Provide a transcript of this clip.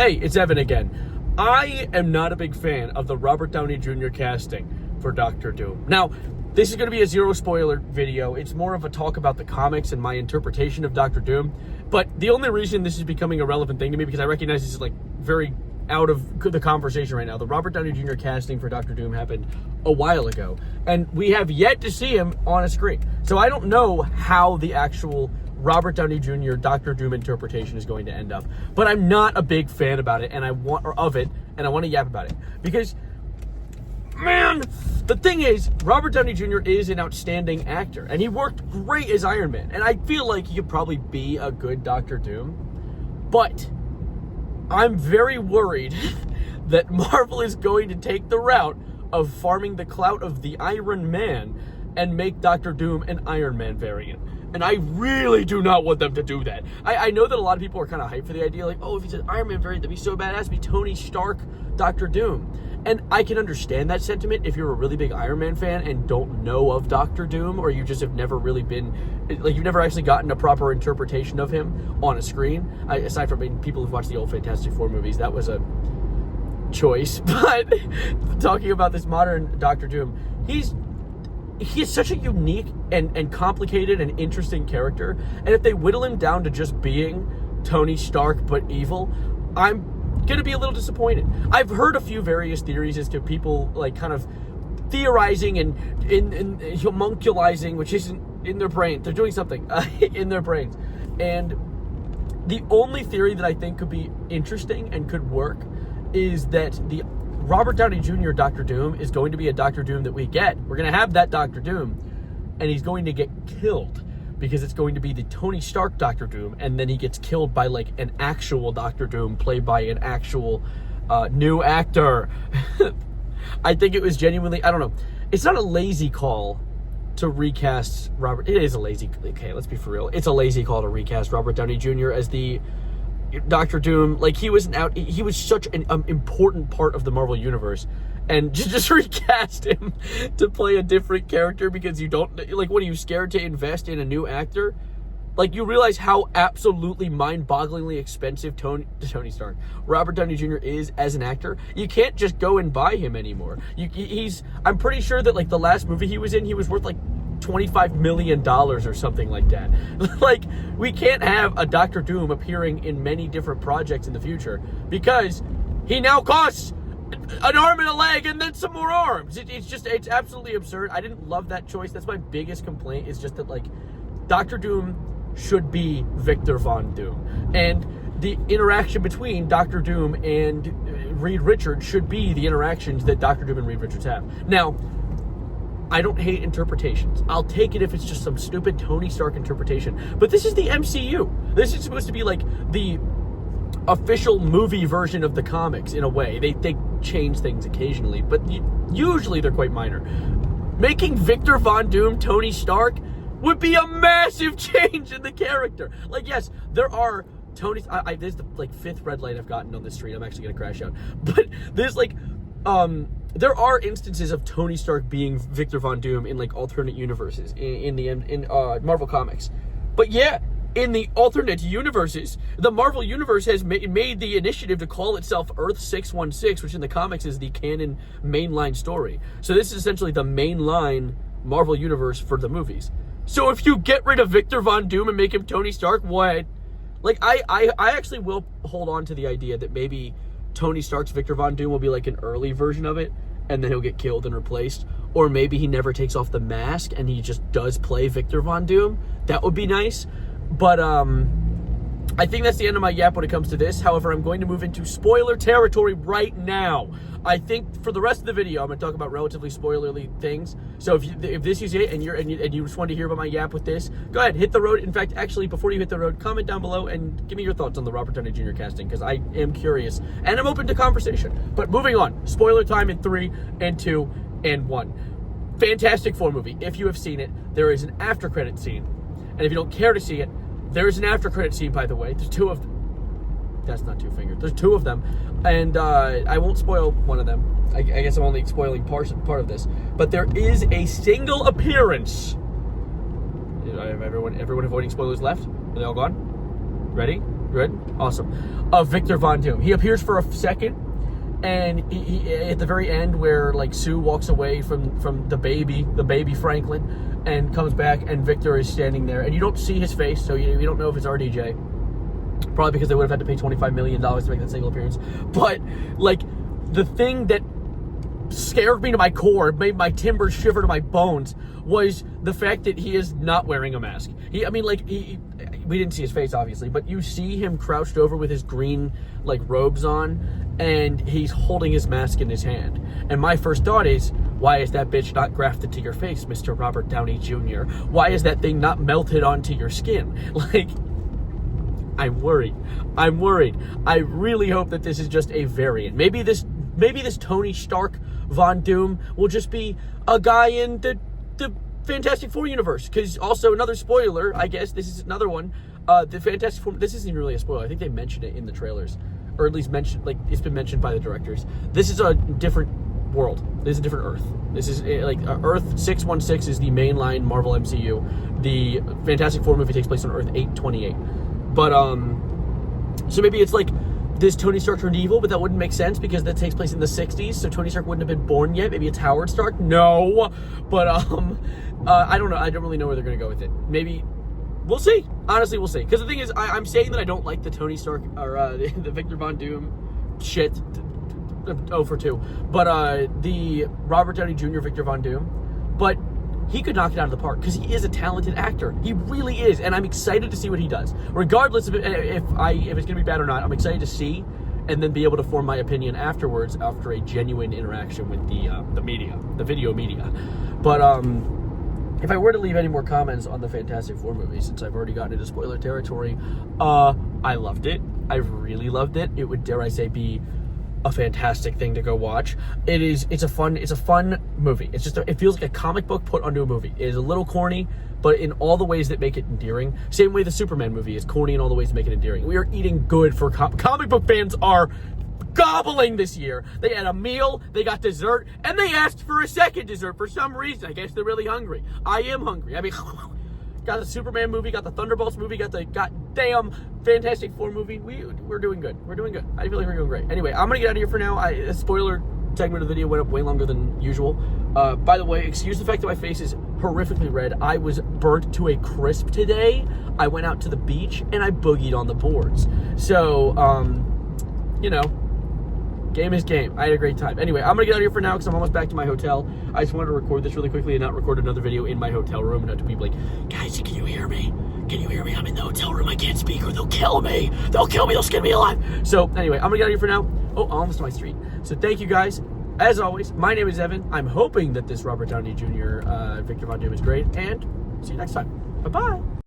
Hey, it's Evan again. I am not a big fan of the Robert Downey Jr. casting for Doctor Doom. Now, this is going to be a zero spoiler video. It's more of a talk about the comics and my interpretation of Doctor Doom. But the only reason this is becoming a relevant thing to me, because I recognize this is like very out of the conversation right now. The Robert Downey Jr. casting for Doctor Doom happened a while ago, and we have yet to see him on a screen. So I don't know how the actual Robert Downey Jr. Doctor Doom interpretation is going to end up, but I'm not a big fan about it, and I want to yap about it because, man, the thing is, Robert Downey Jr. is an outstanding actor, and he worked great as Iron Man, and I feel like he could probably be a good Doctor Doom, but I'm very worried that Marvel is going to take the route of farming the clout of the Iron Man and make Doctor Doom an Iron Man variant. And I really do not want them to do that. I know that a lot of people are kind of hyped for the idea, like, oh, if he's an Iron Man variant, that'd be so badass, be Tony Stark, Doctor Doom. And I can understand that sentiment if you're a really big Iron Man fan and don't know of Doctor Doom, or you just have never really been, like, you've never actually gotten a proper interpretation of him on a screen. Aside from people who've watched the old Fantastic Four movies, that was a choice. But talking about this modern Doctor Doom, he is such a unique and complicated and interesting character. And if they whittle him down to just being Tony Stark but evil, I'm going to be a little disappointed. I've heard a few various theories as to people like kind of theorizing and homunculizing, which isn't in their brain. They're doing something in their brains. And the only theory that I think could be interesting and could work is that the Robert Downey Jr. Doctor Doom is going to be a Doctor Doom that we get. We're going to have that Doctor Doom, and he's going to get killed because it's going to be the Tony Stark Doctor Doom, and then he gets killed by like an actual Doctor Doom played by an actual new actor. I think it was genuinely, I don't know. It's not a lazy call to recast Robert. It is a lazy, okay, let's be for real. It's a lazy call to recast Robert Downey Jr. as the Doctor Doom. Like, he was such an important part of the Marvel Universe, and just recast him to play a different character because you don't, like, what are you, scared to invest in a new actor? Like, you realize how absolutely mind-bogglingly expensive Tony Stark, Robert Downey Jr. is as an actor. You can't just go and buy him anymore. I'm pretty sure that, like, the last movie he was in, he was worth, like, $25 million or something like that. Like, we can't have a Doctor Doom appearing in many different projects in the future because he now costs an arm and a leg and then some more arms. It's absolutely absurd. I didn't love that choice. That's my biggest complaint, is just that, like, Doctor Doom should be Victor Von Doom, and the interaction between Doctor Doom and Reed Richards should be the interactions that Doctor Doom and Reed Richards have. Now, I don't hate interpretations. I'll take it if it's just some stupid Tony Stark interpretation. But this is the MCU. This is supposed to be like the official movie version of the comics in a way. They change things occasionally, but usually they're quite minor. Making Victor Von Doom Tony Stark would be a massive change in the character. Like, yes, there are Tony's. There's the like fifth red light I've gotten on this street. I'm actually gonna crash out. But there's like, there are instances of Tony Stark being Victor Von Doom in like alternate universes in Marvel Comics. But yeah, in the alternate universes, the Marvel Universe has made the initiative to call itself Earth 616, which in the comics is the canon mainline story. So this is essentially the mainline Marvel Universe for the movies. So if you get rid of Victor Von Doom and make him Tony Stark, what? Like, I actually will hold on to the idea that maybe Tony Stark's Victor Von Doom will be like an early version of it, and then he'll get killed and replaced. Or maybe he never takes off the mask and he just does play Victor Von Doom. That would be nice. But I think that's the end of my yap when it comes to this. However, I'm going to move into spoiler territory right now. I think for the rest of the video, I'm going to talk about relatively spoilerly things. So if this is it and you just wanted to hear about my yap with this, go ahead, hit the road. In fact, actually, before you hit the road, comment down below and give me your thoughts on the Robert Downey Jr. casting, because I am curious and I'm open to conversation. But moving on, spoiler time in 3 and 2 and 1. Fantastic Four movie. If you have seen it, there is an after credit scene. And if you don't care to see it, there is an after credit scene, by the way. There's 2 of them. That's not 2 fingers. There's 2 of them. And I won't spoil one of them. I guess I'm only spoiling part of this. But there is a single appearance. Everyone avoiding spoilers left? Are they all gone? Ready? Good? Awesome. Victor Von Doom. He appears for a second, and he at the very end where, like, Sue walks away from the baby Franklin, and comes back, and Victor is standing there, and you don't see his face, so you don't know if it's RDJ. Probably because they would have had to pay $25 million to make that single appearance. But, like, the thing that scared me to my core, made my timbers shiver to my bones, was the fact that he is not wearing a mask. We didn't see his face, obviously, but you see him crouched over with his green, like, robes on, and he's holding his mask in his hand. And my first thought is, why is that bitch not grafted to your face, Mr. Robert Downey Jr.? Why is that thing not melted onto your skin? Like, I'm worried. I really hope that this is just a variant. Maybe this Tony Stark Von Doom will just be a guy in the Fantastic Four universe. Because also, another spoiler, I guess, this is another one. The Fantastic Four, this isn't really a spoiler. I think they mentioned it in the trailers. Or at least it's been mentioned by the directors. This is a different world. This is a different Earth. This is like Earth 616 is the mainline Marvel MCU. The Fantastic Four movie takes place on Earth 828. But, so maybe it's like this Tony Stark turned evil, but that wouldn't make sense because that takes place in the 60s, so Tony Stark wouldn't have been born yet. Maybe it's Howard Stark? No. But, I don't know. I don't really know where they're going to go with it. Maybe, we'll see. Honestly, we'll see. Because the thing is, I'm saying that I don't like the Tony Stark, or the Victor Von Doom shit, 0 for 2. But, the Robert Downey Jr. Victor Von Doom, but he could knock it out of the park because he is a talented actor. He really is, and I'm excited to see what he does. Regardless of if it's going to be bad or not, I'm excited to see and then be able to form my opinion afterwards after a genuine interaction with the media, the video media. But if I were to leave any more comments on the Fantastic Four movie, since I've already gotten into spoiler territory, I loved it. I really loved it. It would, dare I say, be a fantastic thing to go watch. It's a fun movie. It feels like a comic book put onto a movie. It is a little corny, but in all the ways that make it endearing. Same way the Superman movie is corny in all the ways that make it endearing. We are eating good for comic book fans are gobbling this year. They had a meal, they got dessert, and they asked for a second dessert for some reason. I guess they're really hungry. I am hungry. I mean, got the Superman movie, got the Thunderbolts movie, got the goddamn Fantastic Four movie. We're doing good. We're doing good. I feel like we're doing great. Anyway, I'm going to get out of here for now. A spoiler segment of the video went up way longer than usual. By the way, excuse the fact that my face is horrifically red. I was burnt to a crisp today. I went out to the beach, and I boogied on the boards. So, you know, game is game. I had a great time. Anyway, I'm going to get out of here for now because I'm almost back to my hotel. I just wanted to record this really quickly and not record another video in my hotel room and not to be like, guys, can you hear me? Can you hear me? I'm in the hotel room. I can't speak or they'll kill me. They'll kill me. They'll skin me alive. So anyway, I'm going to get out of here for now. Oh, almost to my street. So thank you guys. As always, my name is Evan. I'm hoping that this Robert Downey Jr. Victor Von Doom is great. And see you next time. Bye-bye.